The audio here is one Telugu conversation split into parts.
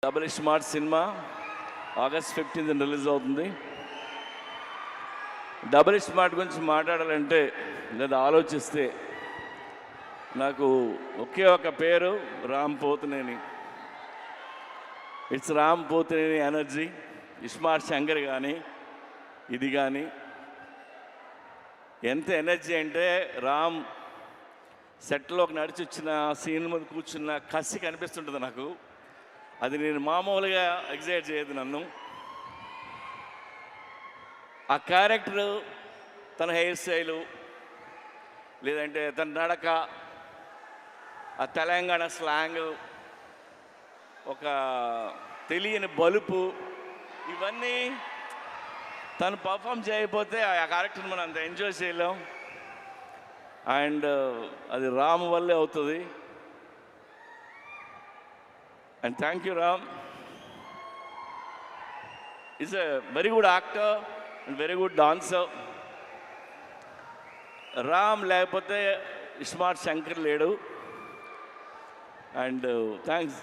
Double smart cinema August 15 release అవుతుంది. డబుల్ స్మార్ట్ గురించి మాట్లాడాలంటే లేదా ఆలోచిస్తే నాకు ఒకే ఒక పేరు Ram Pothineni. It's Ram Pothineni energy. Smart Shankar కానీ ఇది కానీ ఎంత ఎనర్జీ అంటే రామ్ సెట్లోకి నడిచి వచ్చిన సీన్ మీద కూర్చున్న కసి కనిపిస్తుంటుంది నాకు. అది నేను మామూలుగా ఎగ్జైట్ చేయదు నన్ను. ఆ క్యారెక్టరు, తన హెయిర్ స్టైలు, లేదంటే తన నడక, ఆ తెలంగాణ స్లాంగ్, ఒక తెలియని బలుపు, ఇవన్నీ తను పర్ఫామ్ చేయకపోతే ఆ క్యారెక్టర్ని మనం అంత ఎంజాయ్ చేయలేం. అండ్ అది రామ్ వల్లే అవుతుంది. And thank you Ram. Is a very good actor and very good dancer. Ram లేకపోతే స్మార్ట్ శంకర్ లేడు. And thanks.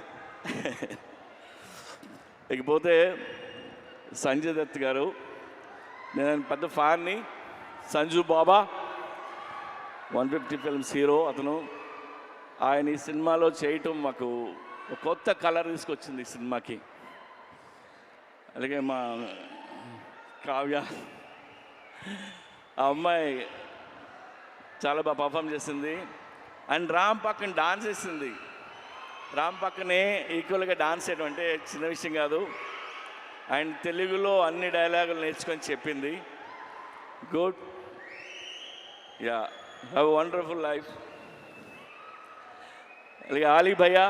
ఇకపోతే సంజయ్ దత్ గారు, నేను పెద్ద ఫ్యాన్ని. సంజు బాబా 150 ఫిల్మ్స్ హీరో అతను. ఆయన ఈ సినిమాలో చేయటం మాకు ఒక కొత్త కలర్ తీసుకొచ్చింది ఈ సినిమాకి. అలాగే మా కావ్య, ఆ అమ్మాయి చాలా బాగా పర్ఫామ్ చేసింది. అండ్ రామ్ పక్కన డాన్స్ చేసింది. రామ్ పక్కనే ఈక్వల్గా డాన్స్ చేయడం అంటే చిన్న విషయం కాదు. అండ్ తెలుగులో అన్ని డైలాగులు నేర్చుకొని చెప్పింది. Good. Yeah, have a wonderful life. అలాగే ఆలీ భయ్యా,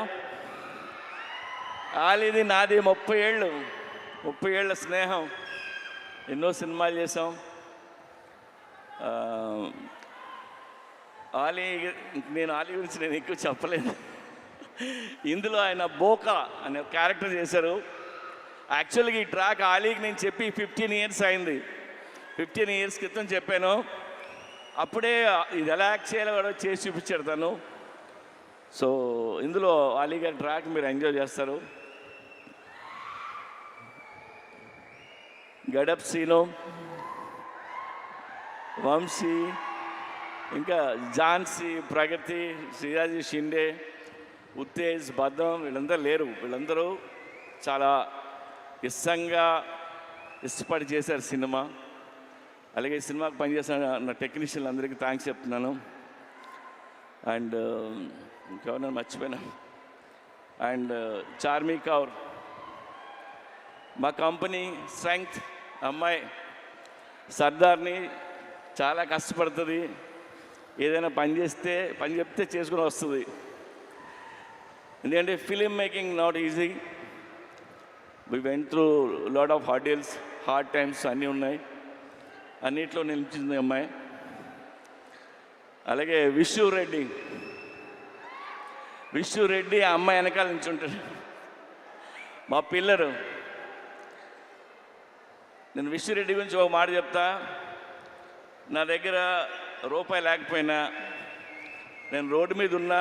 ఆలీది నాది 30 ఏళ్ళ స్నేహం. ఎన్నో సినిమాలు చేసాం. నేను ఆలీ గురించి నేను ఎక్కువ చెప్పలేదు. ఇందులో ఆయన బోకా అనే క్యారెక్టర్ చేశారు. యాక్చువల్గా ఈ ట్రాక్ ఆలీకి నేను చెప్పి 15 ఇయర్స్ అయింది. 15 ఇయర్స్ క్రితం చెప్పాను. అప్పుడే ఇది ఎలా యాక్ట్ చేయాలో కూడా చేసి చూపించాడు తను. సో ఇందులో ఆలీ గారి ట్రాక్ మీరు ఎంజాయ్ చేస్తారు. గడప్ సీను, వంశీ, ఇంకా ఝాన్సీ, ప్రగతి, శ్రీరాజీ షిండే, ఉత్తేజ్, భద్రం, వీళ్ళందరూ లేరు. వీళ్ళందరూ చాలా ఇష్టపడి చేశారు సినిమా. అలాగే ఈ సినిమాకి పనిచేసిన నా టెక్నీషియన్లు అందరికీ థ్యాంక్స్ చెప్తున్నాను. అండ్ ఇంకెవరైనా మర్చిపోయినా. అండ్ చార్మీ కౌర్, మా కంపెనీ స్ట్రెంగ్త్ అమ్మాయి, సర్దార్ని, చాలా కష్టపడుతుంది. ఏదైనా పని చెప్తే చేసుకుని వస్తుంది. ఎందుకంటే film making not easy. We went through lot of hard times అన్నీ ఉన్నాయి. అన్నిట్లో నిలిచింది అమ్మాయి. అలాగే విష్ణు రెడ్డి ఆ అమ్మాయి వెనకాల నుంచి ఉంటాడు, మా పిల్లరు. నేను విష్ణు రెడ్డి గురించి ఒక మాట చెప్తా. నా దగ్గర రూపాయి లేకపోయినా, నేను రోడ్డు మీద ఉన్నా,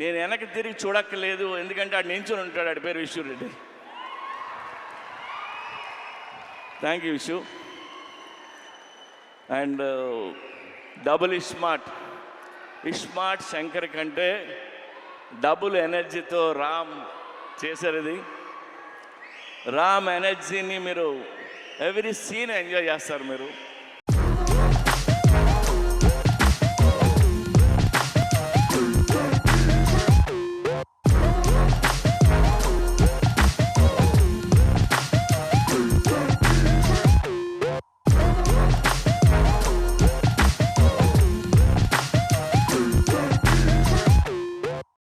నేను వెనక్కి తిరిగి చూడక్కర్లేదు. ఎందుకంటే ఆడు నించుని ఉంటాడు. ఆడి పేరు Vishnu Reddy. Thank you Vishnu. And double smart Shankar కంటే డబుల్ ఎనర్జీతో రామ్ చేశారు. ఇది రామ్ ఎనర్జీని మీరు ఎవ్రీ సీన్ ఎంజాయ్ చేస్తారు మీరు.